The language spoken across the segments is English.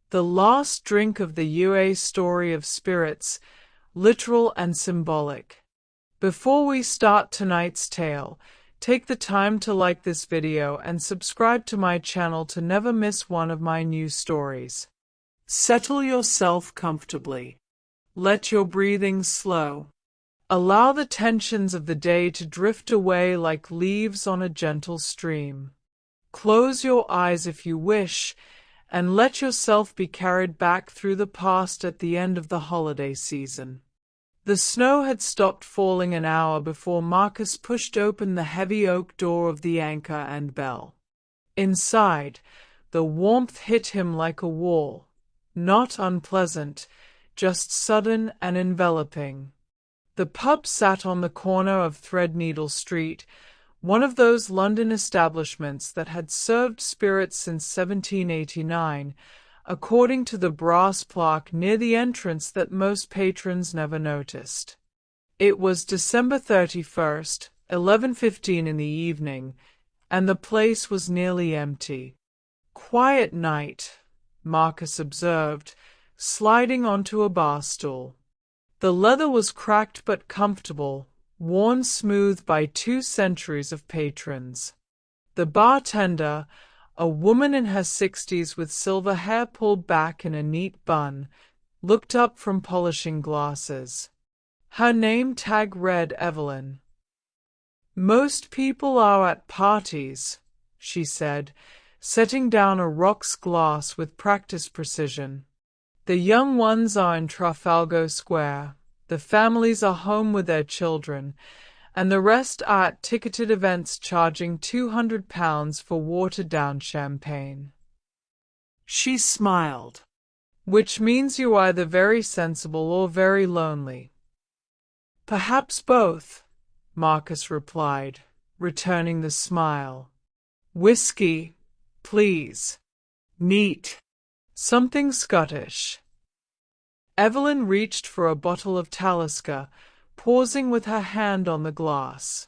The Last Drink of the UA Story of Spirits, Literal and Symbolic. Before we start tonight's tale, take the time to like this video and subscribe to my channel to never miss one of my new stories. Settle yourself comfortably. Let your breathing slow. Allow the tensions of the day to drift away like leaves on a gentle stream. Close your eyes if you wish, and let yourself be carried back through the past at the end of the holiday season. The snow had stopped falling an hour before Marcus pushed open the heavy oak door of the Anchor and Bell. Inside, the warmth hit him like a wall, not unpleasant, just sudden and enveloping. The pub sat on the corner of Threadneedle Street, one of those London establishments that had served spirits since 1789, according to the brass plaque near the entrance that most patrons never noticed. It was December 31st, 11:15 in the evening, and the place was nearly empty. "Quiet night," Marcus observed, sliding onto a bar stool. The leather was cracked but comfortable, worn smooth by 2 centuries of patrons. The bartender, a woman in her 60s with silver hair pulled back in a neat bun, looked up from polishing glasses. Her name tag read Evelyn. "Most people are at parties," she said, setting down a rocks glass with practiced precision. "The young ones are in Trafalgar Square, the families are home with their children, and the rest are at ticketed events charging £200 for watered-down champagne." She smiled. "Which means you're either very sensible or very lonely." "Perhaps both," Marcus replied, returning the smile. "Whiskey, please." "Neat. Something Scottish." Evelyn reached for a bottle of Talisker, pausing with her hand on the glass.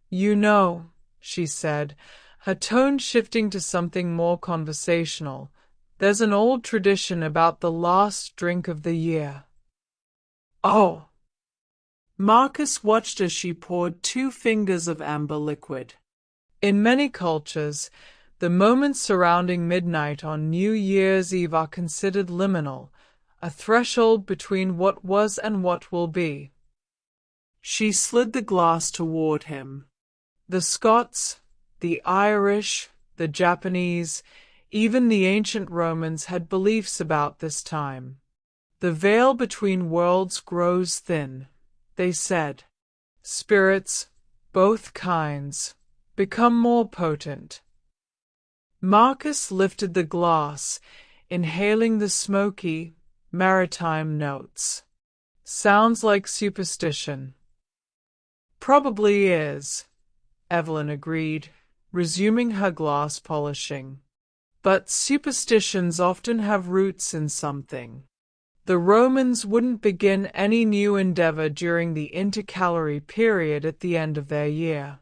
"You know," she said, her tone shifting to something more conversational, "there's an old tradition about the last drink of the year." "Oh!" Marcus watched as she poured 2 fingers of amber liquid. In many cultures, the moments surrounding midnight on New Year's Eve are considered liminal, a threshold between what was and what will be. She slid the glass toward him. The Scots, the Irish, the Japanese, even the ancient Romans had beliefs about this time. "The veil between worlds grows thin," they said. "Spirits, both kinds, become more potent." Marcus lifted the glass, inhaling the smoky, maritime notes. "Sounds like superstition." "Probably is," Evelyn agreed, resuming her glass polishing. "But superstitions often have roots in something. The Romans wouldn't begin any new endeavor during the intercalary period at the end of their year.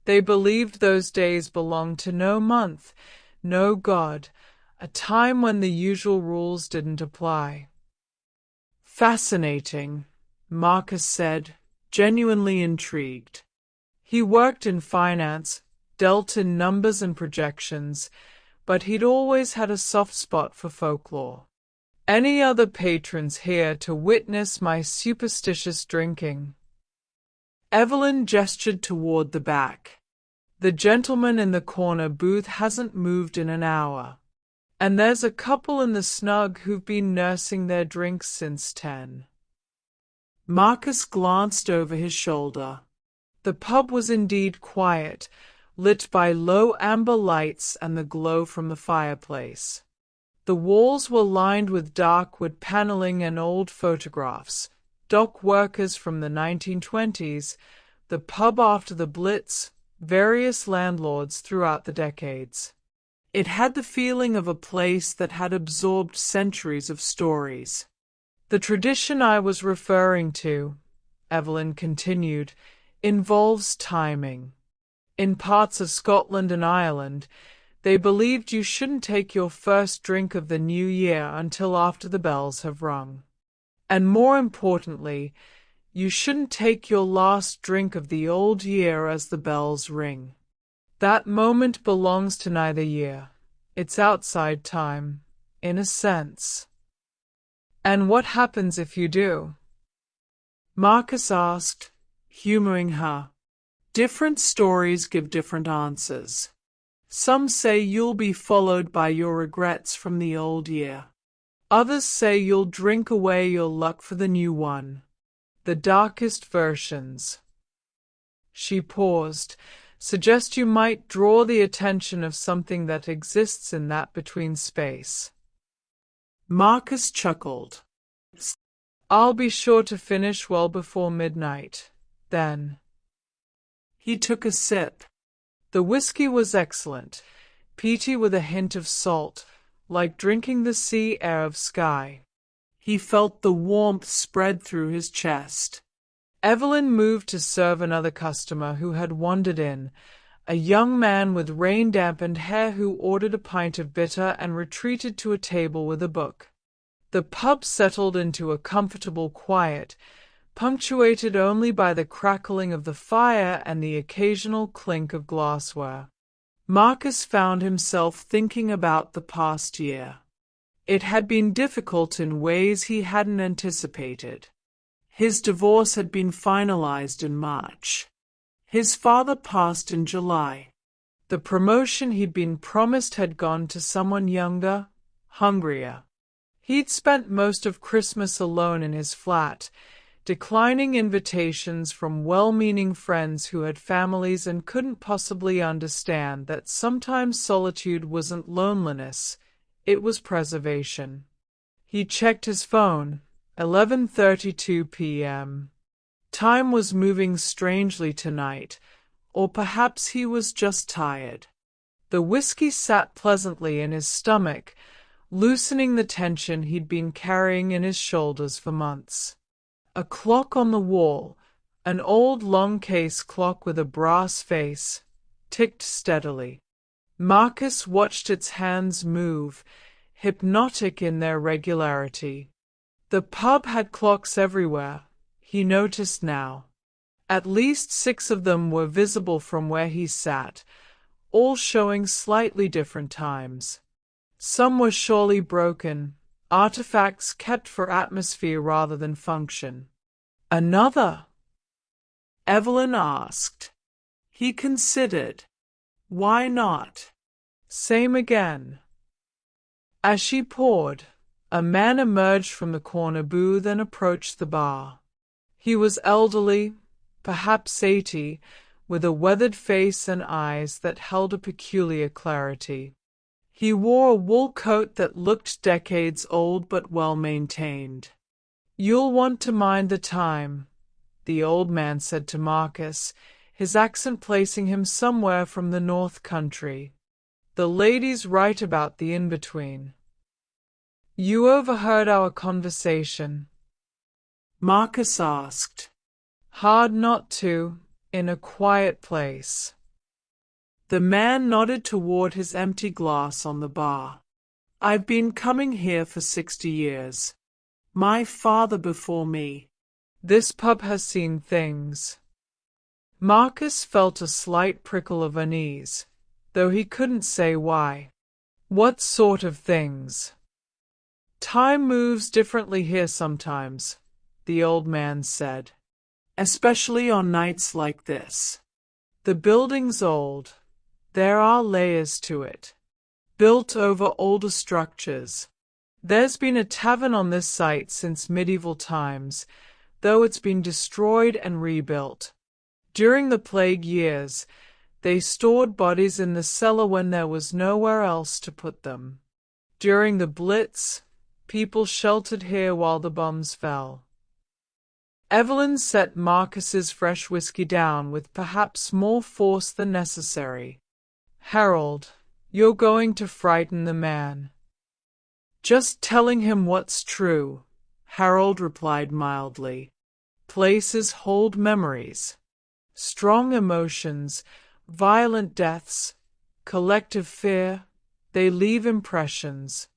They believed those days belonged to no month, no god, a time when the usual rules didn't apply." "Fascinating," Marcus said, genuinely intrigued. He worked in finance, dealt in numbers and projections, but he'd always had a soft spot for folklore. "Any other patrons here to witness my superstitious drinking?" Evelyn gestured toward the back. "The gentleman in the corner booth hasn't moved in an hour. And there's a couple in the snug who've been nursing their drinks since 10. Marcus glanced over his shoulder. The pub was indeed quiet, lit by low amber lights and the glow from the fireplace. The walls were lined with dark wood paneling and old photographs, dock workers from the 1920s, the pub after the Blitz, various landlords throughout the decades. It had the feeling of a place that had absorbed centuries of stories. "The tradition I was referring to," Evelyn continued, "involves timing. In parts of Scotland and Ireland, They believed you shouldn't take your first drink of the new year until after the bells have rung. And more importantly, you shouldn't take your last drink of the old year as the bells ring. That moment belongs to neither year. It's outside time, in a sense. And what happens if you do? Marcus asked, humoring her. Different stories give different answers. Some say you'll be followed by your regrets from the old year. Others say you'll drink away your luck for the new one. The darkest versions. She paused. Suggest you might draw the attention of something that exists in that between space. Marcus chuckled. I'll be sure to finish well before midnight, then. He took a sip. The whiskey was excellent, peaty with a hint of salt, like drinking the sea air of Skye. He felt the warmth spread through his chest. Evelyn moved to serve another customer who had wandered in, a young man with rain-dampened hair who ordered a pint of bitter and retreated to a table with a book. The pub settled into a comfortable quiet, punctuated only by the crackling of the fire and the occasional clink of glassware. Marcus found himself thinking about the past year. It had been difficult in ways he hadn't anticipated. His divorce had been finalized in March. His father passed in July. The promotion he'd been promised had gone to someone younger, hungrier. He'd spent most of Christmas alone in his flat, declining invitations from well-meaning friends who had families and couldn't possibly understand that sometimes solitude wasn't loneliness, it was preservation. He checked his phone, 11:32 p.m. Time was moving strangely tonight, or perhaps he was just tired. The whiskey sat pleasantly in his stomach, loosening the tension he'd been carrying in his shoulders for months. A clock on the wall, an old long-case clock with a brass face, ticked steadily. Marcus watched its hands move, hypnotic in their regularity. The pub had clocks everywhere, he noticed now. At least 6 of them were visible from where he sat, all showing slightly different times. Some were surely broken, artifacts kept for atmosphere rather than function. Another? Evelyn asked. He considered. Why not? Same again. As she poured, a man emerged from the corner booth and approached the bar. He was elderly, perhaps 80, with a weathered face and eyes that held a peculiar clarity. He wore a wool coat that looked decades old but well-maintained. "You'll want to mind the time," the old man said to Marcus, his accent placing him somewhere from the North Country. "The lady's right about the in-between." "You overheard our conversation?" Marcus asked. "Hard not to, in a quiet place." The man nodded toward his empty glass on the bar. "I've been coming here for 60 years. My father before me. This pub has seen things." Marcus felt a slight prickle of unease, though he couldn't say why. "What sort of things?" "Time moves differently here sometimes," the old man said. "Especially on nights like this. The building's old. There are layers to it, built over older structures. There's been a tavern on this site since medieval times, though it's been destroyed and rebuilt. During the plague years, they stored bodies in the cellar when there was nowhere else to put them. During the Blitz, people sheltered here while the bombs fell." Evelyn set Marcus's fresh whiskey down with perhaps more force than necessary. "Harold, you're going to frighten the man." "Just telling him what's true," Harold replied mildly. "Places hold memories. Strong emotions, violent deaths, collective fear, they leave impressions.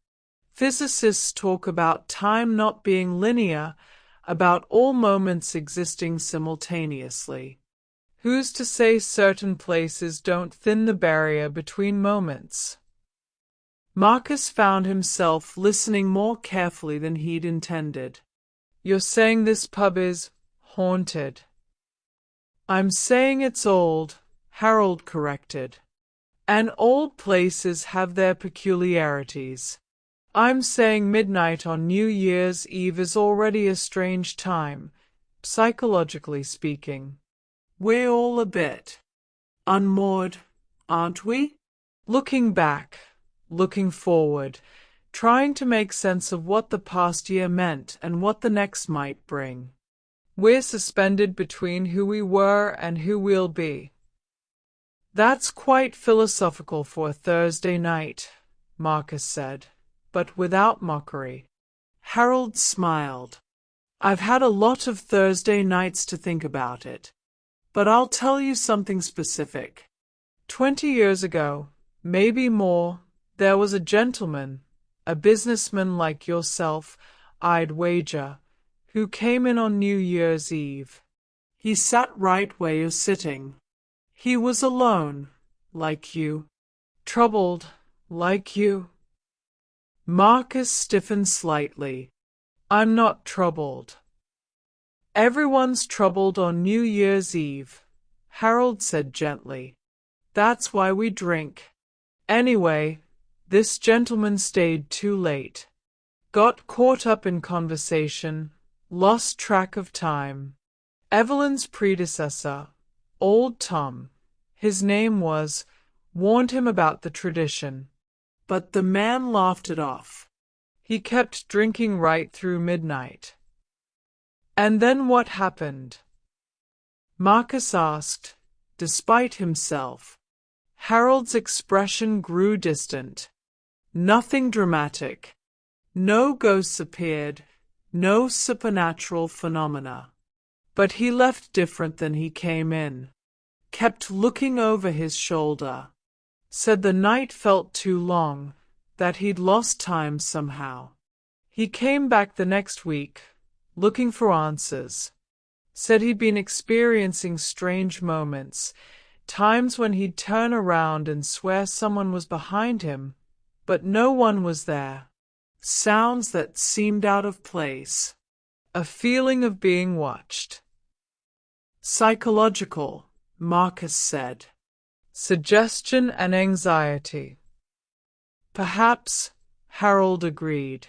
Physicists talk about time not being linear, about all moments existing simultaneously. Who's to say certain places don't thin the barrier between moments? Marcus found himself listening more carefully than he'd intended. You're saying this pub is haunted? I'm saying it's old, Harold corrected. And old places have their peculiarities. I'm saying midnight on New Year's Eve is already a strange time, psychologically speaking. We're all a bit unmoored, aren't we? Looking back, looking forward, trying to make sense of what the past year meant and what the next might bring. We're suspended between who we were and who we'll be. That's quite philosophical for a Thursday night, Marcus said, but without mockery. Harold smiled. I've had a lot of Thursday nights to think about it. But I'll tell you something specific. 20 years ago, maybe more, there was a gentleman, a businessman like yourself, I'd wager, who came in on New Year's Eve. He sat right where you're sitting. He was alone, like you. Troubled, like you. Marcus stiffened slightly. I'm not troubled. Everyone's troubled on New Year's Eve, Harold said gently. That's why we drink. Anyway, this gentleman stayed too late. Got caught up in conversation, lost track of time. Evelyn's predecessor, Old Tom, his name was, warned him about the tradition. But the man laughed it off. He kept drinking right through midnight. And then what happened? Marcus asked, despite himself. Harold's expression grew distant. Nothing dramatic. No ghosts appeared, no supernatural phenomena. But he left different than he came in. Kept looking over his shoulder. Said the night felt too long, that he'd lost time somehow. He came back the next week, looking for answers. Said he'd been experiencing strange moments, times when he'd turn around and swear someone was behind him, but no one was there. Sounds that seemed out of place. A feeling of being watched. Psychological, Marcus said. Suggestion and anxiety. Perhaps, Harold agreed.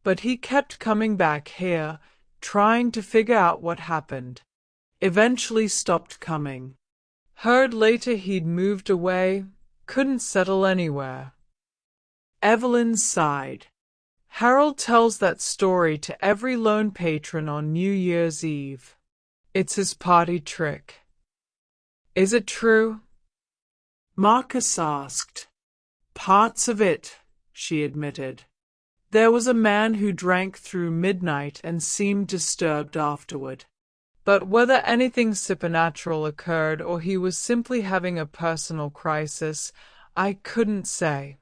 But he kept coming back here, trying to figure out what happened. Eventually stopped coming. Heard later he'd moved away, couldn't settle anywhere. Evelyn sighed. Harold tells that story to every lone patron on New Year's Eve. It's his party trick. Is it true? Marcus asked. Parts of it, she admitted. There was a man who drank through midnight and seemed disturbed afterward. But whether anything supernatural occurred or he was simply having a personal crisis, I couldn't say.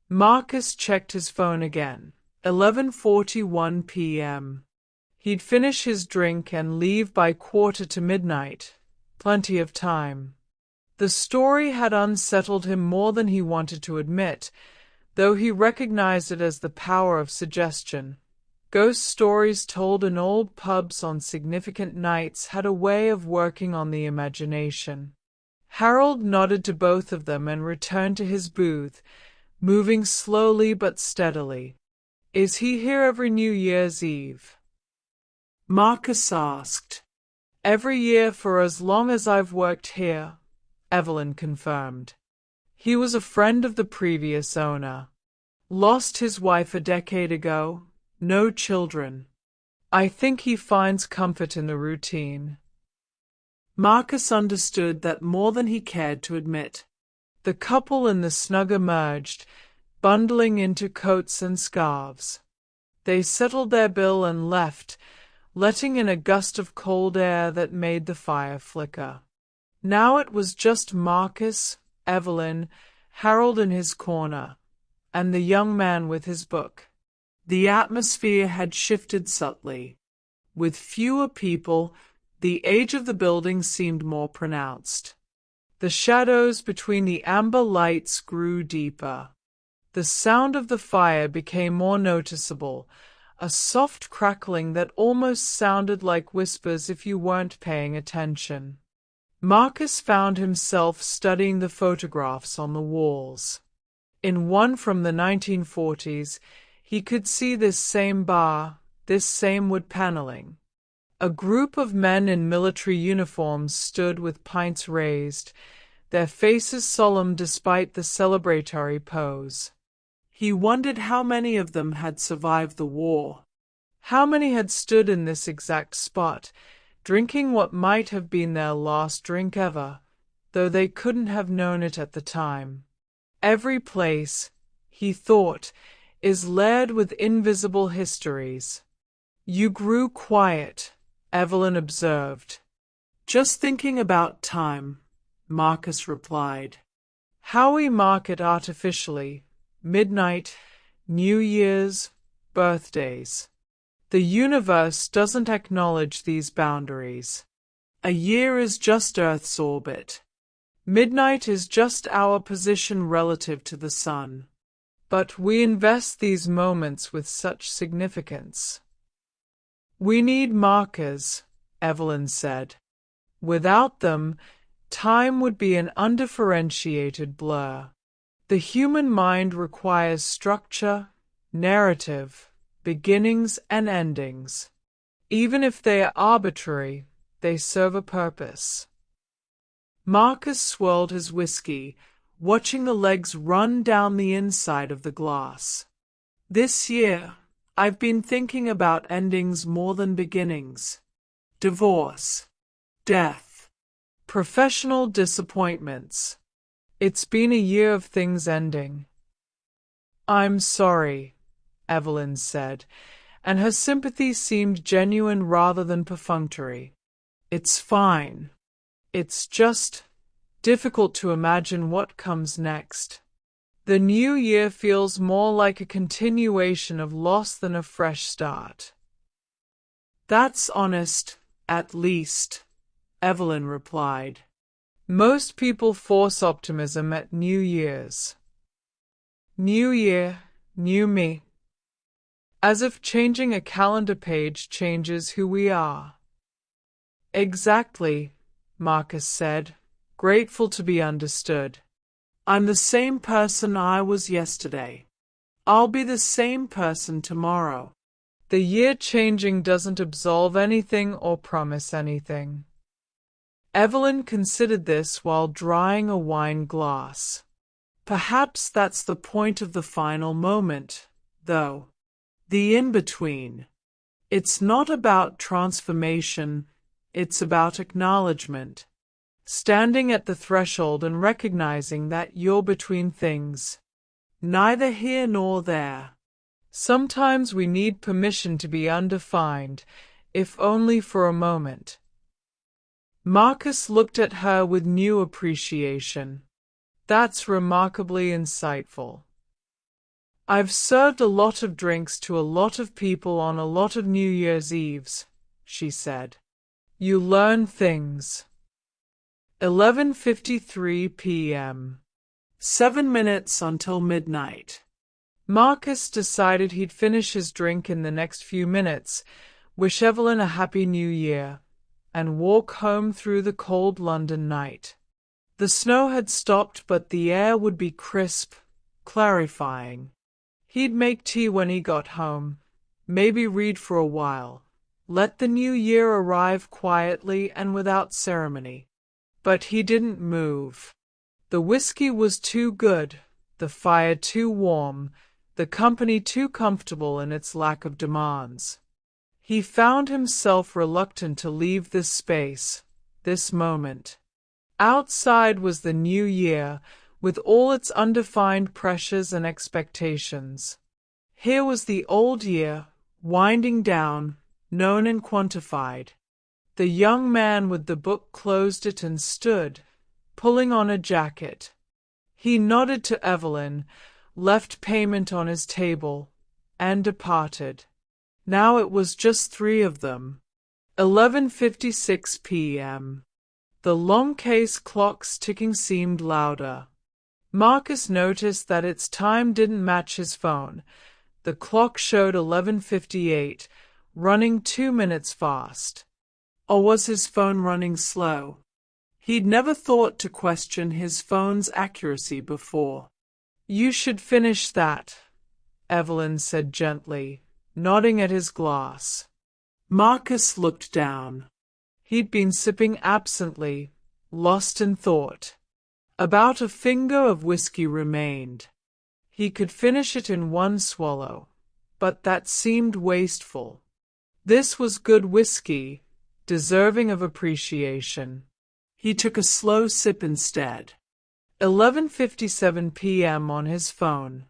Marcus checked his phone again. 11:41 p.m. He'd finish his drink and leave by 11:45. Plenty of time. The story had unsettled him more than he wanted to admit, though he recognized it as the power of suggestion. Ghost stories told in old pubs on significant nights had a way of working on the imagination. Harold nodded to both of them and returned to his booth, moving slowly but steadily. Is he here every New Year's Eve? Marcus asked. Every year for as long as I've worked here, Evelyn confirmed. He was a friend of the previous owner. Lost his wife a decade ago, no children. I think he finds comfort in the routine. Marcus understood that more than he cared to admit. The couple in the snug emerged, bundling into coats and scarves. They settled their bill and left, letting in a gust of cold air that made the fire flicker. Now it was just Marcus, Evelyn, Harold in his corner, and the young man with his book. The atmosphere had shifted subtly. With fewer people, the age of the building seemed more pronounced. The shadows between the amber lights grew deeper. The sound of the fire became more noticeable, a soft crackling that almost sounded like whispers if you weren't paying attention. Marcus found himself studying the photographs on the walls. In one from the 1940s, he could see this same bar, this same wood paneling. A group of men in military uniforms stood with pints raised, their faces solemn despite the celebratory pose. He wondered how many of them had survived the war. How many had stood in this exact spot, drinking what might have been their last drink ever, though they couldn't have known it at the time. Every place, he thought, is layered with invisible histories. You grew quiet, Evelyn observed. Just thinking about time, Marcus replied. How we mark it artificially, midnight, New Year's, birthdays. The universe doesn't acknowledge these boundaries. A year is just Earth's orbit. Midnight is just our position relative to the sun. But we invest these moments with such significance. We need markers, Evelyn said. Without them, time would be an undifferentiated blur. The human mind requires structure, narrative, beginnings and endings. Even if they are arbitrary, they serve a purpose. Marcus swirled his whiskey, watching the legs run down the inside of the glass. This year, I've been thinking about endings more than beginnings. Divorce, death, professional disappointments. It's been a year of things ending. I'm sorry, Evelyn said, and her sympathy seemed genuine rather than perfunctory. It's fine. It's just difficult to imagine what comes next. The new year feels more like a continuation of loss than a fresh start. That's honest, at least, Evelyn replied. Most people force optimism at New Year's. New year, new me. As if changing a calendar page changes who we are. Exactly, Marcus said, grateful to be understood. I'm the same person I was yesterday. I'll be the same person tomorrow. The year changing doesn't absolve anything or promise anything. Evelyn considered this while drying a wine glass. Perhaps that's the point of the final moment, though. The in-between. It's not about transformation, it's about acknowledgement. Standing at the threshold and recognizing that you're between things. Neither here nor there. Sometimes we need permission to be undefined, if only for a moment. Marcus looked at her with new appreciation. That's remarkably insightful. I've served a lot of drinks to a lot of people on a lot of New Year's Eves, she said. You learn things. 11:53 p.m. 7 minutes until midnight. Marcus decided he'd finish his drink in the next few minutes, wish Evelyn a happy new year, and walk home through the cold London night. The snow had stopped, but the air would be crisp, clarifying. He'd make tea when he got home, maybe read for a while, let the new year arrive quietly and without ceremony. But he didn't move. The whiskey was too good, the fire too warm, the company too comfortable in its lack of demands. He found himself reluctant to leave this space, this moment. Outside was the new year, with all its undefined pressures and expectations. Here was the old year, winding down, known and quantified. The young man with the book closed it and stood, pulling on a jacket. He nodded to Evelyn, left payment on his table, and departed. Now it was just three of them. 11:56 p.m. The long case clock's ticking seemed louder. Marcus noticed that its time didn't match his phone. The clock showed 11:58, running 2 minutes fast. Or was his phone running slow? He'd never thought to question his phone's accuracy before. "You should finish that," Evelyn said gently, nodding at his glass. Marcus looked down. He'd been sipping absently, lost in thought. About a finger of whiskey remained. He could finish it in one swallow, but that seemed wasteful. This was good whiskey, deserving of appreciation. He took a slow sip instead. 11:57 p.m. on his phone.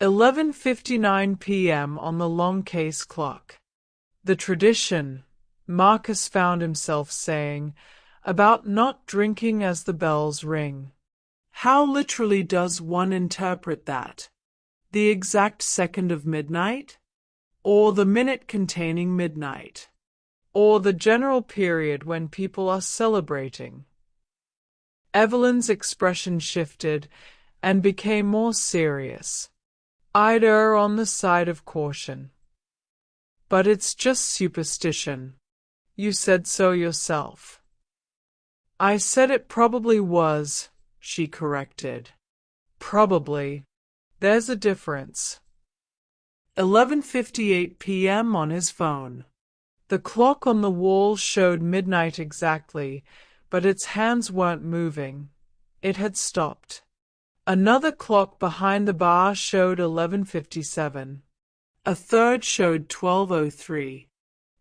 11:59 p.m. on the long case clock. The tradition, Marcus found himself saying, about not drinking as the bells ring. How literally does one interpret that? The exact second of midnight? Or the minute containing midnight? Or the general period when people are celebrating? Evelyn's expression shifted and became more serious. "I'd err on the side of caution. But it's just superstition. You said so yourself." "I said it probably was," she corrected. "Probably. There's a difference." 11:58 p.m. on his phone. The clock on the wall showed midnight exactly, but its hands weren't moving. It had stopped. Another clock behind the bar showed 11:57. A third showed 12:03.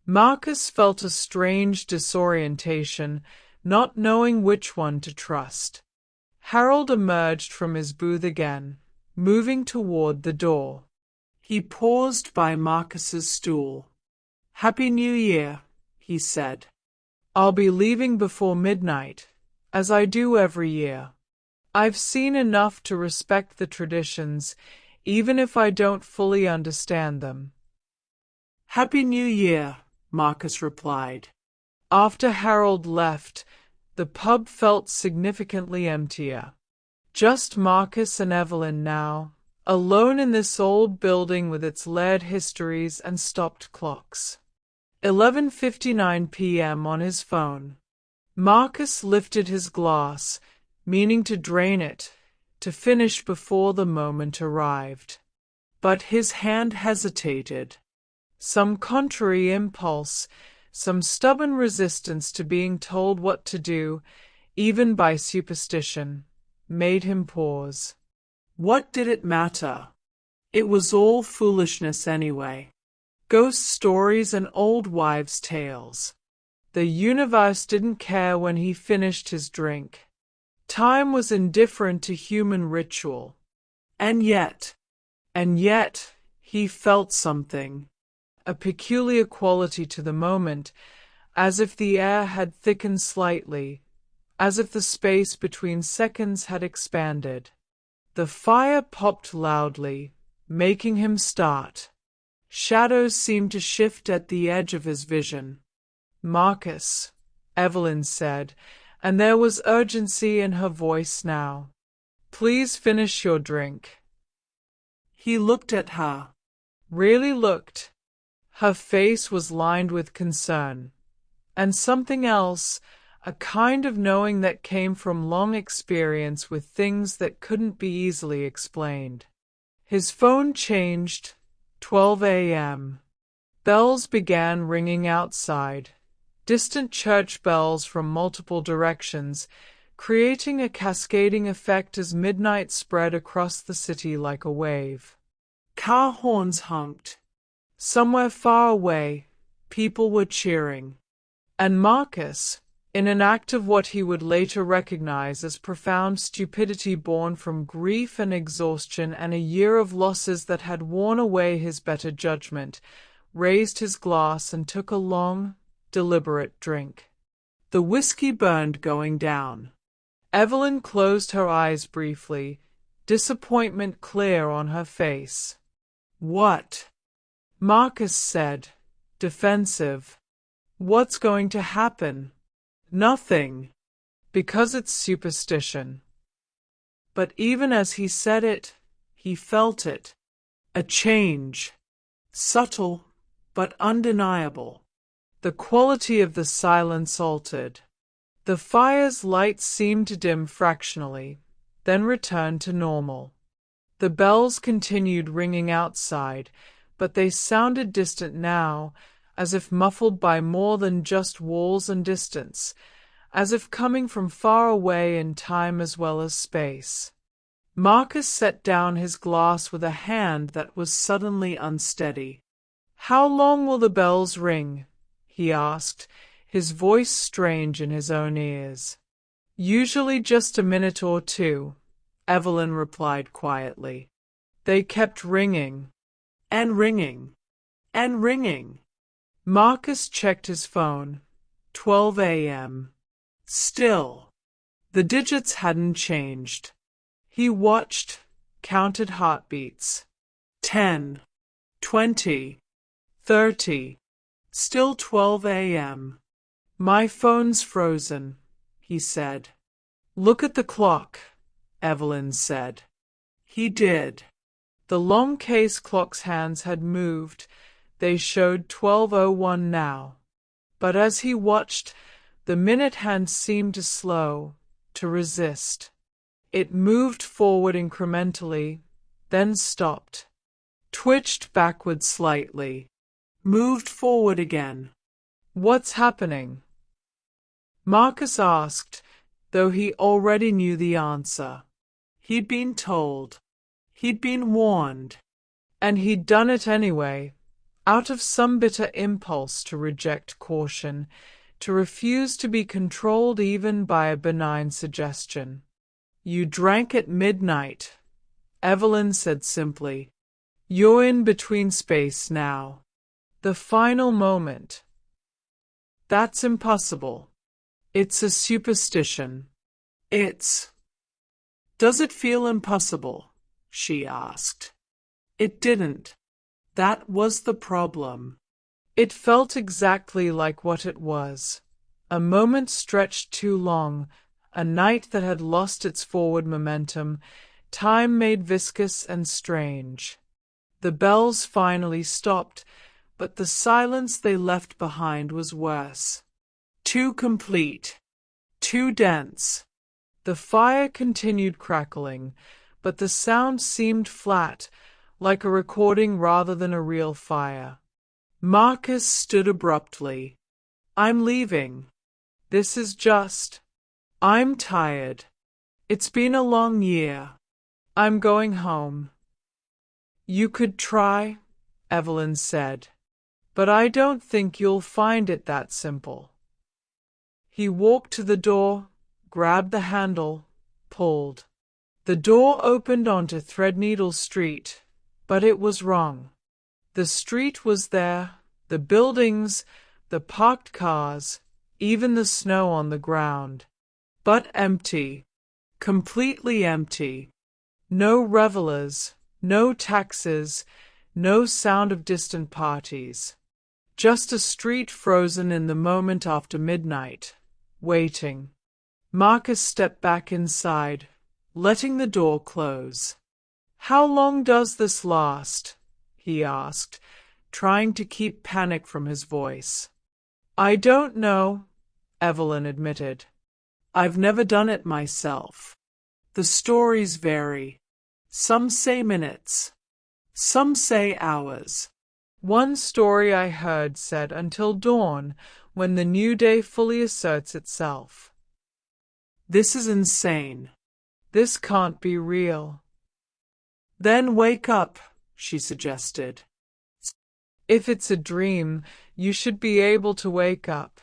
Marcus felt a strange disorientation, not knowing which one to trust. Harold emerged from his booth again, moving toward the door. He paused by Marcus's stool. "Happy New Year," he said. "I'll be leaving before midnight, as I do every year. I've seen enough to respect the traditions, even if I don't fully understand them." "Happy New Year," Marcus replied. After Harold left, the pub felt significantly emptier. Just Marcus and Evelyn now, alone in this old building with its layered histories and stopped clocks. 11:59 p.m. on his phone. Marcus lifted his glass, meaning to drain it, to finish before the moment arrived. But his hand hesitated. Some contrary impulse, some stubborn resistance to being told what to do, even by superstition, made him pause. What did it matter? It was all foolishness anyway. Ghost stories and old wives' tales. The universe didn't care when he finished his drink. Time was indifferent to human ritual. And yet, he felt something. A peculiar quality to the moment, as if the air had thickened slightly, as if the space between seconds had expanded. The fire popped loudly, making him start. Shadows seemed to shift at the edge of his vision. "Marcus," Evelyn said, and there was urgency in her voice now. "Please finish your drink." He looked at her. Really looked. Her face was lined with concern. And something else, a kind of knowing that came from long experience with things that couldn't be easily explained. His phone changed. 12 a.m. Bells began ringing outside. Distant church bells from multiple directions, creating a cascading effect as midnight spread across the city like a wave. Car horns honked. Somewhere far away, people were cheering. And Marcus, in an act of what he would later recognize as profound stupidity born from grief and exhaustion and a year of losses that had worn away his better judgment, raised his glass and took a long, deliberate drink. The whiskey burned going down. Evelyn closed her eyes briefly, disappointment clear on her face. What? Marcus said, defensive. What's going to happen? Nothing. Because it's superstition. But even as he said it, he felt it. A change. Subtle, but undeniable. The quality of the silence altered. The fire's light seemed to dim fractionally, then return to normal. The bells continued ringing outside, but they sounded distant now, as if muffled by more than just walls and distance, as if coming from far away in time as well as space. Marcus set down his glass with a hand that was suddenly unsteady. "How long will the bells ring?" he asked, his voice strange in his own ears. "Usually just a minute or two," Evelyn replied quietly. They kept ringing, and ringing, and ringing. Marcus checked his phone. 12 a.m. Still. The digits hadn't changed. He watched, counted heartbeats. 10, 20, 30. Still 12 a.m. "My phone's frozen," he said. "Look at the clock," Evelyn said. He did. The long case clock's hands had moved. They showed 12:01 now. But as he watched, the minute hand seemed to slow, to resist. It moved forward incrementally, then stopped, twitched backward slightly, moved forward again. "What's happening?" Marcus asked, though he already knew the answer. He'd been told. He'd been warned. And he'd done it anyway, out of some bitter impulse to reject caution, to refuse to be controlled even by a benign suggestion. "You drank at midnight," Evelyn said simply. "You're in between space now. The final moment." "That's impossible. It's a superstition." Does it feel impossible?" she asked. It didn't. That was the problem. It felt exactly like what it was. A moment stretched too long, a night that had lost its forward momentum, time made viscous and strange. The bells finally stopped, but the silence they left behind was worse. Too complete. Too dense. The fire continued crackling, but the sound seemed flat, like a recording rather than a real fire. Marcus stood abruptly. "I'm leaving. This is just. I'm tired. It's been a long year. I'm going home." "You could try," Evelyn said, "but I don't think you'll find it that simple." He walked to the door, grabbed the handle, pulled. The door opened onto Threadneedle Street, but it was wrong. The street was there, the buildings, the parked cars, even the snow on the ground. But empty. Completely empty. No revelers, no taxis, no sound of distant parties. Just a street frozen in the moment after midnight, waiting. Marcus stepped back inside, letting the door close. "How long does this last?" he asked, trying to keep panic from his voice. "I don't know," Evelyn admitted. "I've never done it myself. The stories vary. Some say minutes. Some say hours. One story I heard said until dawn, when the new day fully asserts itself." "This is insane. This can't be real." "Then wake up," she suggested. "If it's a dream, you should be able to wake up."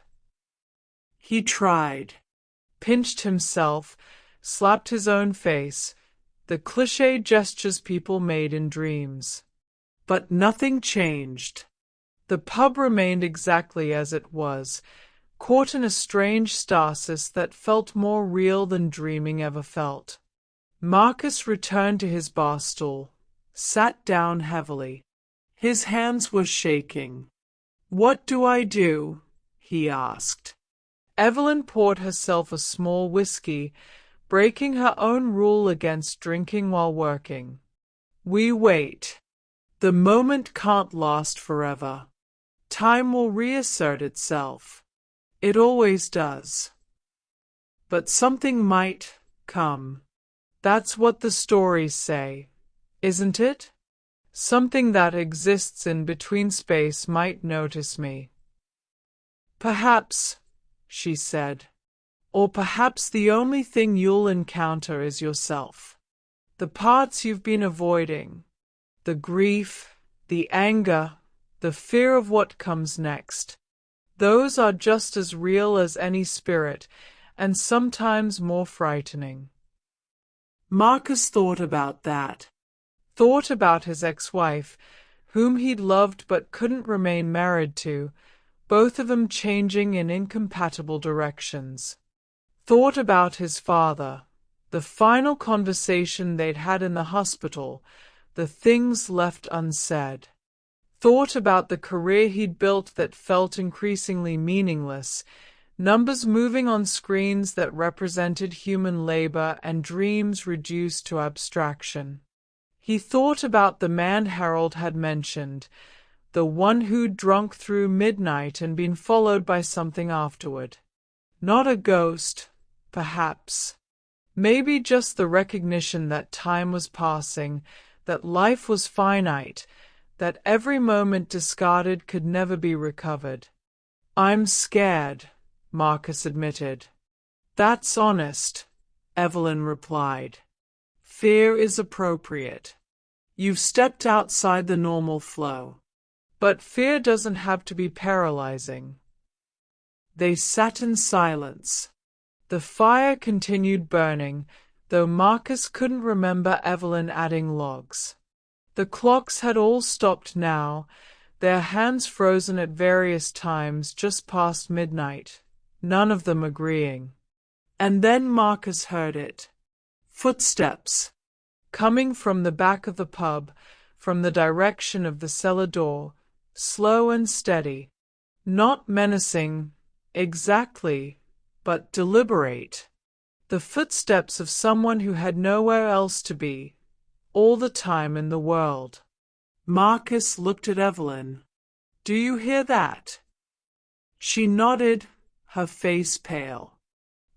He tried, pinched himself, slapped his own face, the cliché gestures people made in dreams. But nothing changed. The pub remained exactly as it was, caught in a strange stasis that felt more real than dreaming ever felt. Marcus returned to his bar stool, sat down heavily. His hands were shaking. "What do I do?" he asked. Evelyn poured herself a small whiskey, breaking her own rule against drinking while working. "We wait. The moment can't last forever. Time will reassert itself. It always does. But something might come. That's what the stories say, isn't it? Something that exists in between space might notice me." "Perhaps," she said. "Or perhaps the only thing you'll encounter is yourself. The parts you've been avoiding. The grief, the anger, the fear of what comes next. Those are just as real as any spirit, and sometimes more frightening." Marcus thought about that. Thought about his ex-wife, whom he'd loved but couldn't remain married to, both of them changing in incompatible directions. Thought about his father, the final conversation they'd had in the hospital, the things left unsaid. Thought about the career he'd built that felt increasingly meaningless, numbers moving on screens that represented human labor and dreams reduced to abstraction. He thought about the man Harold had mentioned, the one who'd drunk through midnight and been followed by something afterward. Not a ghost, perhaps. Maybe just the recognition that time was passing, that life was finite, that every moment discarded could never be recovered. "I'm scared," Marcus admitted. "That's honest," Evelyn replied. "Fear is appropriate. You've stepped outside the normal flow. But fear doesn't have to be paralyzing." They sat in silence. The fire continued burning, though Marcus couldn't remember Evelyn adding logs. The clocks had all stopped now, their hands frozen at various times just past midnight, none of them agreeing. And then Marcus heard it. Footsteps. Coming from the back of the pub, from the direction of the cellar door, slow and steady. Not menacing, exactly, but deliberate. The footsteps of someone who had nowhere else to be, all the time in the world. Marcus looked at Evelyn. "Do you hear that?" She nodded, her face pale.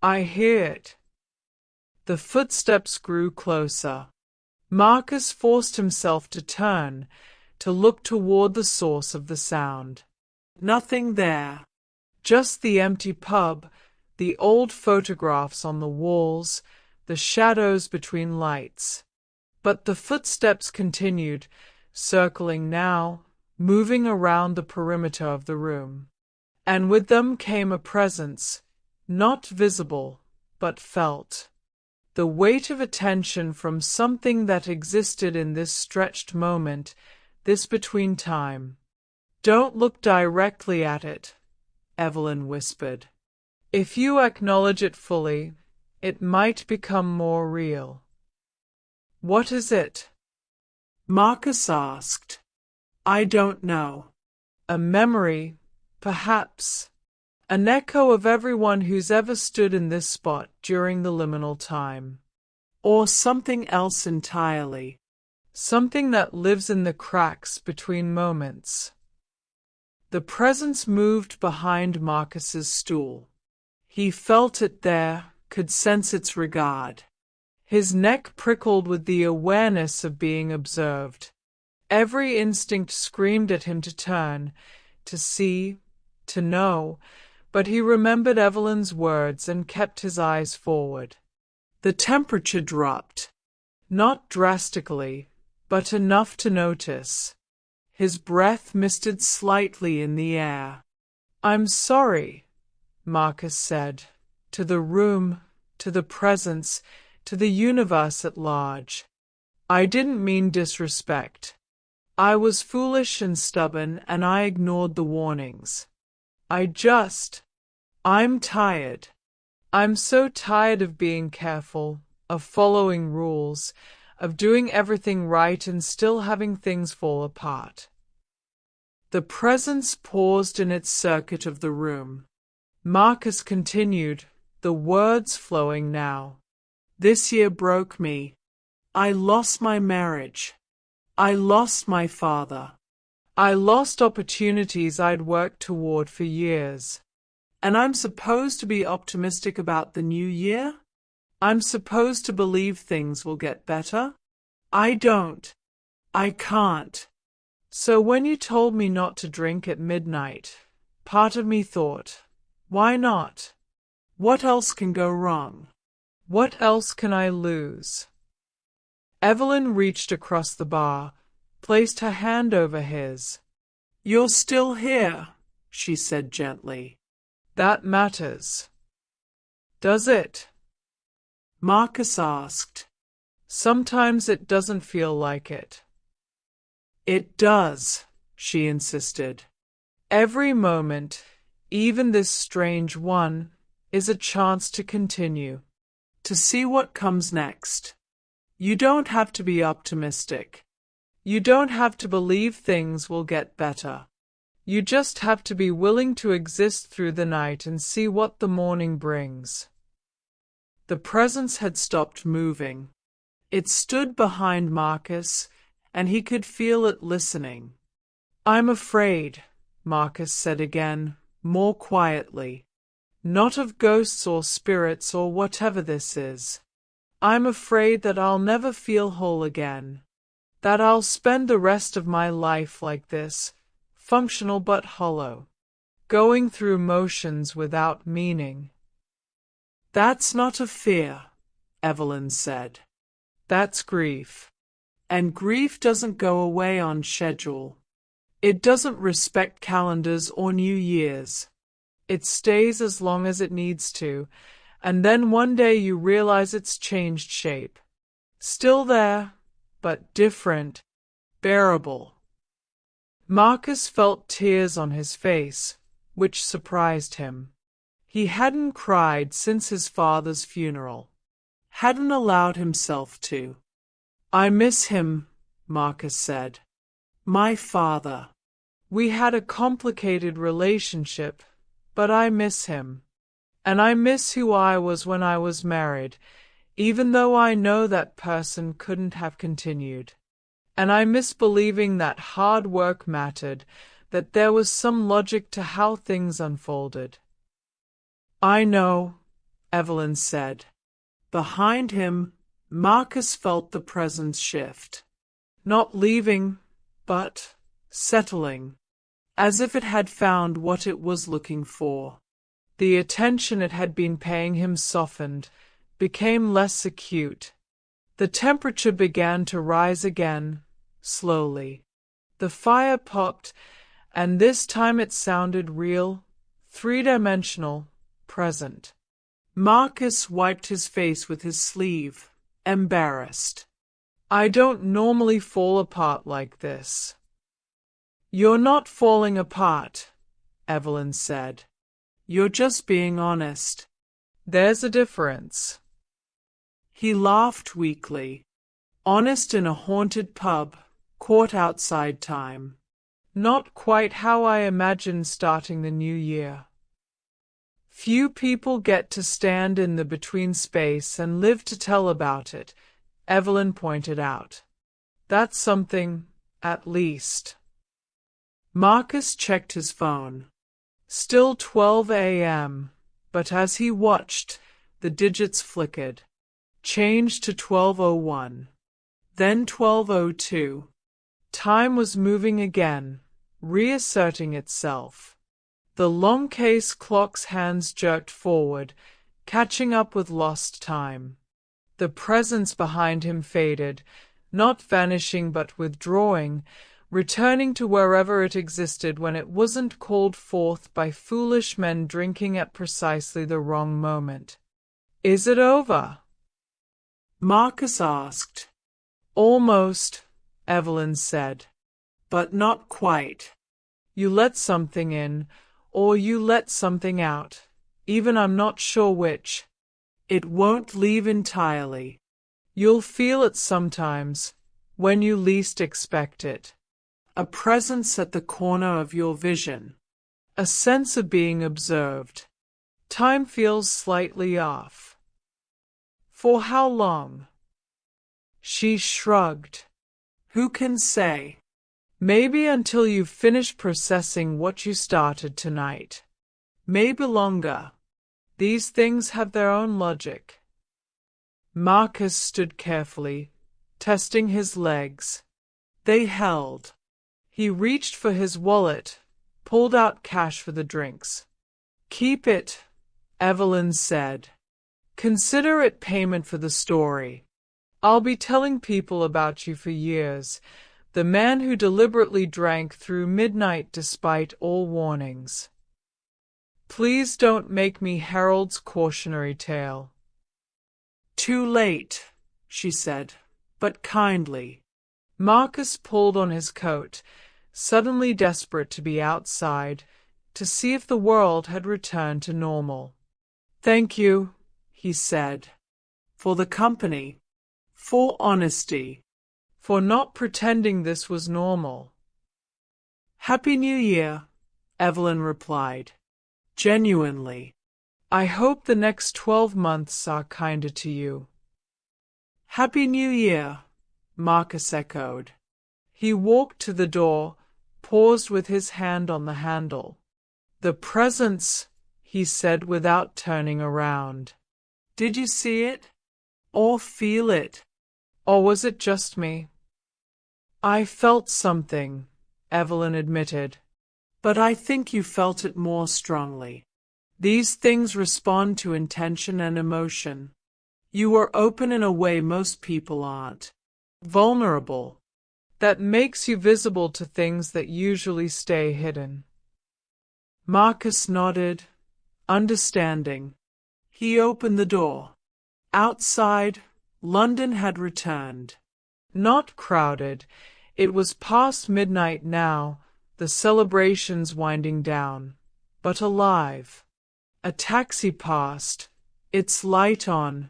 "I hear it." The footsteps grew closer. Marcus forced himself to turn, to look toward the source of the sound. Nothing there. Just the empty pub, the old photographs on the walls, the shadows between lights. But the footsteps continued, circling now, moving around the perimeter of the room. And with them came a presence, not visible, but felt. The weight of attention from something that existed in this stretched moment, this between time. "Don't look directly at it," Evelyn whispered. "If you acknowledge it fully, it might become more real." "What is it?" Marcus asked. "I don't know. A memory, perhaps. An echo of everyone who's ever stood in this spot during the liminal time. Or something else entirely. Something that lives in the cracks between moments." The presence moved behind Marcus's stool. He felt it there, could sense its regard. His neck prickled with the awareness of being observed. Every instinct screamed at him to turn, to see, to know, but he remembered Evelyn's words and kept his eyes forward. The temperature dropped. Not drastically, but enough to notice. His breath misted slightly in the air. "I'm sorry," Marcus said, to the room, to the presence, to the universe at large. "I didn't mean disrespect. I was foolish and stubborn, and I ignored the warnings. I just..." I'm tired. I'm so tired of being careful, of following rules, of doing everything right and still having things fall apart. The presence paused in its circuit of the room. Marcus continued, the words flowing now. This year broke me. I lost my marriage. I lost my father. I lost opportunities I'd worked toward for years. And I'm supposed to be optimistic about the new year? I'm supposed to believe things will get better? I don't. I can't. So when you told me not to drink at midnight, part of me thought, why not? What else can go wrong? What else can I lose? Evelyn reached across the bar, placed her hand over his. You're still here, she said gently. That matters. Does it? Marcus asked. Sometimes it doesn't feel like it. It does, she insisted. Every moment, even this strange one, is a chance to continue, to see what comes next. You don't have to be optimistic. You don't have to believe things will get better. You just have to be willing to exist through the night and see what the morning brings. The presence had stopped moving. It stood behind Marcus, and he could feel it listening. I'm afraid, Marcus said again, more quietly. Not of ghosts or spirits or whatever this is. I'm afraid that I'll never feel whole again. That I'll spend the rest of my life like this, functional but hollow, going through motions without meaning. That's not a fear, Evelyn said. That's grief. And grief doesn't go away on schedule. It doesn't respect calendars or New Year's. It stays as long as it needs to, and then one day you realize it's changed shape. Still there, but different, bearable. Marcus felt tears on his face, which surprised him. He hadn't cried since his father's funeral. Hadn't allowed himself to. I miss him, Marcus said. My father. We had a complicated relationship, but I miss him. And I miss who I was when I was married, even though I know that person couldn't have continued. And I miss believing that hard work mattered, that there was some logic to how things unfolded. I know, Evelyn said. Behind him, Marcus felt the presence shift. Not leaving, but settling, as if it had found what it was looking for. The attention it had been paying him softened, became less acute. The temperature began to rise again, slowly. The fire popped, and this time it sounded real, three-dimensional, present. Marcus wiped his face with his sleeve, embarrassed. I don't normally fall apart like this. You're not falling apart, Evelyn said. You're just being honest. There's a difference. He laughed weakly. Honest in a haunted pub, caught outside time. Not quite how I imagined starting the new year. Few people get to stand in the between space and live to tell about it, Evelyn pointed out. That's something, at least. Marcus checked his phone. Still 12 a.m., but as he watched, the digits flickered. Changed to 12:01. Then 12:02. Time was moving again, reasserting itself. The long case clock's hands jerked forward, catching up with lost time. The presence behind him faded, not vanishing but withdrawing, returning to wherever it existed when it wasn't called forth by foolish men drinking at precisely the wrong moment. Is it over? Marcus asked. Almost, Evelyn said. But not quite. You let something in, or you let something out, Even I'm not sure which. It won't leave entirely. You'll feel it sometimes, when you least expect it. A presence at the corner of your vision. A sense of being observed. Time feels slightly off. For how long? She shrugged. Who can say? Maybe until you've finished processing what you started tonight. Maybe longer. These things have their own logic. Marcus stood carefully, testing his legs. They held. He reached for his wallet, pulled out cash for the drinks. Keep it, Evelyn said. Consider it payment for the story. I'll be telling people about you for years. The man who deliberately drank through midnight despite all warnings. Please don't make me Harold's cautionary tale. Too late, she said, but kindly. Marcus pulled on his coat, suddenly desperate to be outside, to see if the world had returned to normal. Thank you, he said, for the company, for honesty, for not pretending this was normal. Happy New Year, Evelyn replied, genuinely. I hope the next 12 months are kinder to you. Happy New Year, Marcus echoed. He walked to the door, paused with his hand on the handle. The presence, he said without turning around. Did you see it? Or feel it? Or was it just me? I felt something, Evelyn admitted. But I think you felt it more strongly. These things respond to intention and emotion. You were open in a way most people aren't. Vulnerable. That makes you visible to things that usually stay hidden. Marcus nodded, understanding. He opened the door. Outside, London had returned. Not crowded. It was past midnight now, the celebrations winding down, but alive. A taxi passed, its light on.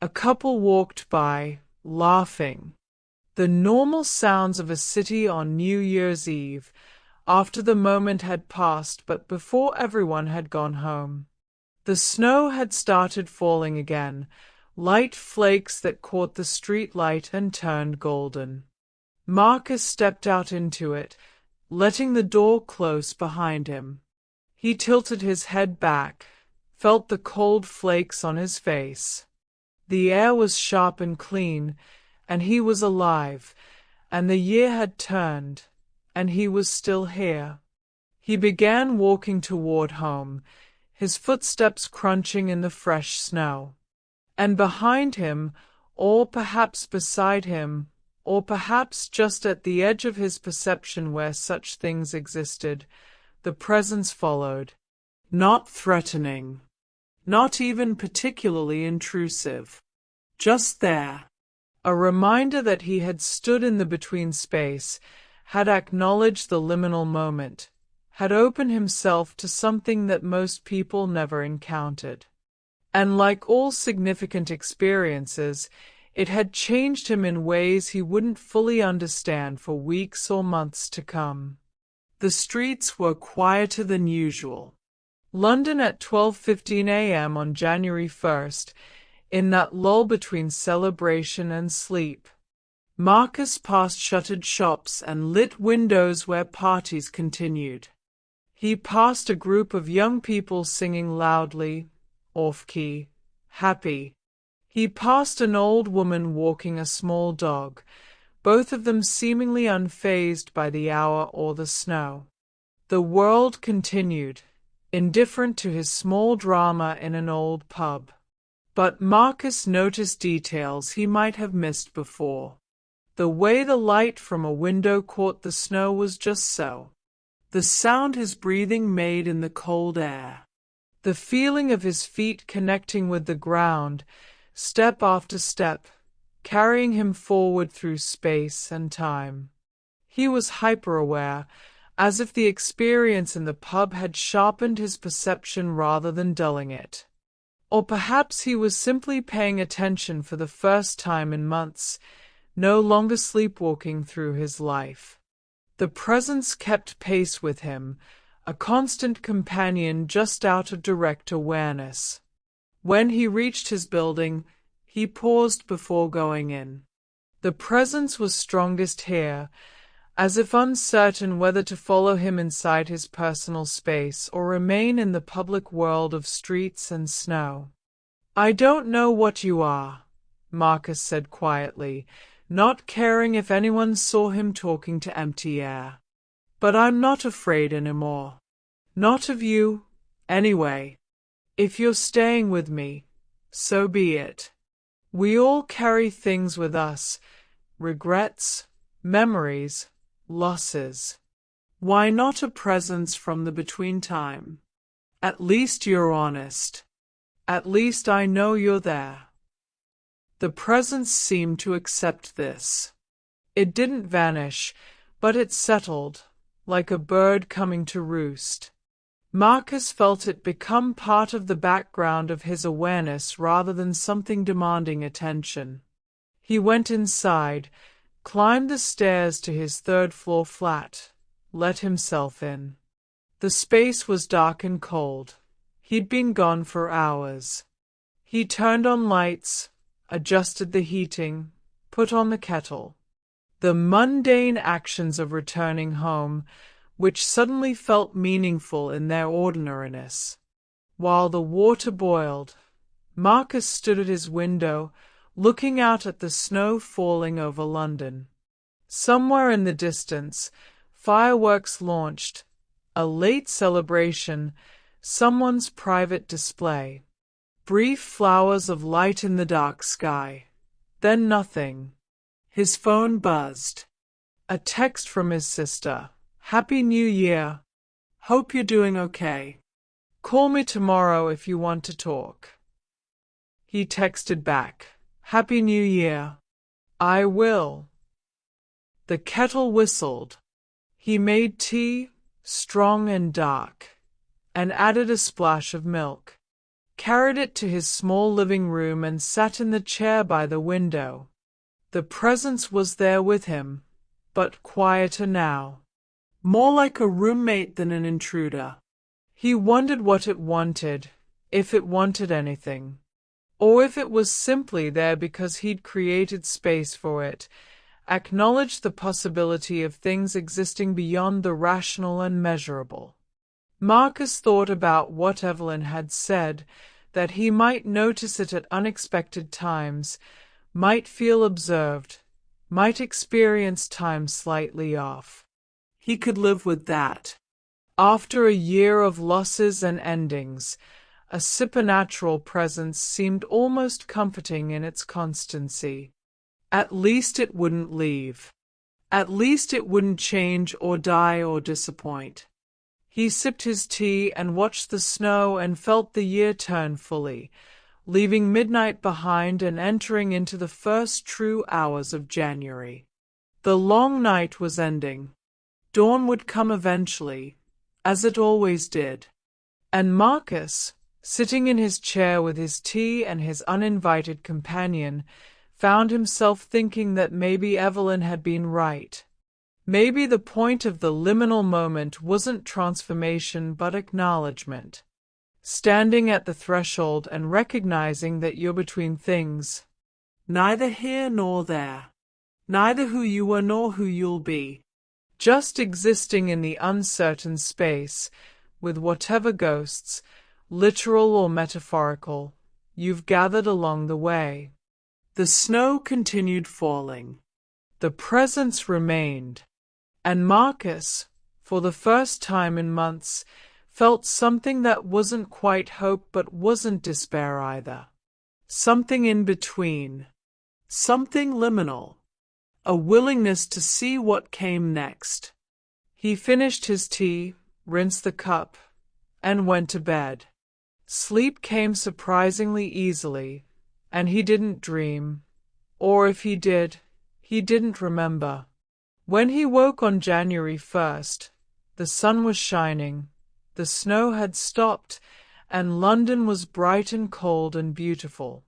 A couple walked by, laughing. The normal sounds of a city on New Year's Eve, after the moment had passed but before everyone had gone home. The snow had started falling again, light flakes that caught the street light and turned golden. Marcus stepped out into it, letting the door close behind him. He tilted his head back, felt the cold flakes on his face. The air was sharp and clean, and he was alive, and the year had turned, and he was still here. He began walking toward home, his footsteps crunching in the fresh snow. And behind him, or perhaps beside him, or perhaps just at the edge of his perception where such things existed, the presence followed. Not threatening. Not even particularly intrusive. Just there. A reminder that he had stood in the between space, had acknowledged the liminal moment, had opened himself to something that most people never encountered. And like all significant experiences, it had changed him in ways he wouldn't fully understand for weeks or months to come. The streets were quieter than usual. London at 12:15 a.m. on January 1st, in that lull between celebration and sleep. Marcus passed shuttered shops and lit windows where parties continued. He passed a group of young people singing loudly, off-key, happy. He passed an old woman walking a small dog, both of them seemingly unfazed by the hour or the snow. The world continued, indifferent to his small drama in an old pub. But Marcus noticed details he might have missed before. The way the light from a window caught the snow was just so. The sound his breathing made in the cold air. The feeling of his feet connecting with the ground, step after step, carrying him forward through space and time. He was hyper-aware, as if the experience in the pub had sharpened his perception rather than dulling it. Or perhaps he was simply paying attention for the first time in months, no longer sleepwalking through his life. The presence kept pace with him, a constant companion just out of direct awareness. When he reached his building, he paused before going in. The presence was strongest here, as if uncertain whether to follow him inside his personal space or remain in the public world of streets and snow. "I don't know what you are," Marcus said quietly, not caring if anyone saw him talking to empty air. "But I'm not afraid anymore. Not of you, anyway. If you're staying with me, so be it. We all carry things with us, regrets, memories, losses. Why not a presence from the between time? At least you're honest. At least I know you're there." The presence seemed to accept this. It didn't vanish, but it settled, like a bird coming to roost. Marcus felt it become part of the background of his awareness rather than something demanding attention. He went inside, climbed the stairs to his third-floor flat, let himself in. The space was dark and cold. He'd been gone for hours. He turned on lights, adjusted the heating, put on the kettle. The mundane actions of returning home, which suddenly felt meaningful in their ordinariness. While the water boiled, Marcus stood at his window, looking out at the snow falling over London. Somewhere in the distance, fireworks launched, a late celebration, someone's private display. Brief flowers of light in the dark sky. Then nothing. His phone buzzed. A text from his sister. "Happy New Year. Hope you're doing okay. Call me tomorrow if you want to talk." He texted back, "Happy New Year. I will." The kettle whistled. He made tea, strong and dark, and added a splash of milk. Carried it to his small living room and sat in the chair by the window. The presence was there with him, but quieter now. More like a roommate than an intruder. He wondered what it wanted, if it wanted anything, or if it was simply there because he'd created space for it, acknowledged the possibility of things existing beyond the rational and measurable. Marcus thought about what Evelyn had said, that he might notice it at unexpected times, might feel observed, might experience time slightly off. He could live with that. After a year of losses and endings, a supernatural presence seemed almost comforting in its constancy. At least it wouldn't leave. At least it wouldn't change or die or disappoint. He sipped his tea and watched the snow and felt the year turn fully, leaving midnight behind and entering into the first true hours of January. The long night was ending. Dawn would come eventually, as it always did. And Marcus, sitting in his chair with his tea and his uninvited companion, found himself thinking that maybe Evelyn had been right. Maybe the point of the liminal moment wasn't transformation but acknowledgement. Standing at the threshold and recognizing that you're between things. Neither here nor there. Neither who you were nor who you'll be. Just existing in the uncertain space, with whatever ghosts, literal or metaphorical, you've gathered along the way. The snow continued falling. The presence remained. And Marcus, for the first time in months, felt something that wasn't quite hope but wasn't despair either. Something in between. Something liminal. A willingness to see what came next. He finished his tea, rinsed the cup, and went to bed. Sleep came surprisingly easily, and he didn't dream. Or if he did, he didn't remember. When he woke on January 1st, The sun was shining, the snow had stopped, and London was bright and cold and beautiful.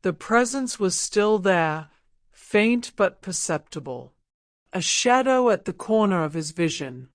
The presence was still there, faint but perceptible. A shadow at the corner of his vision.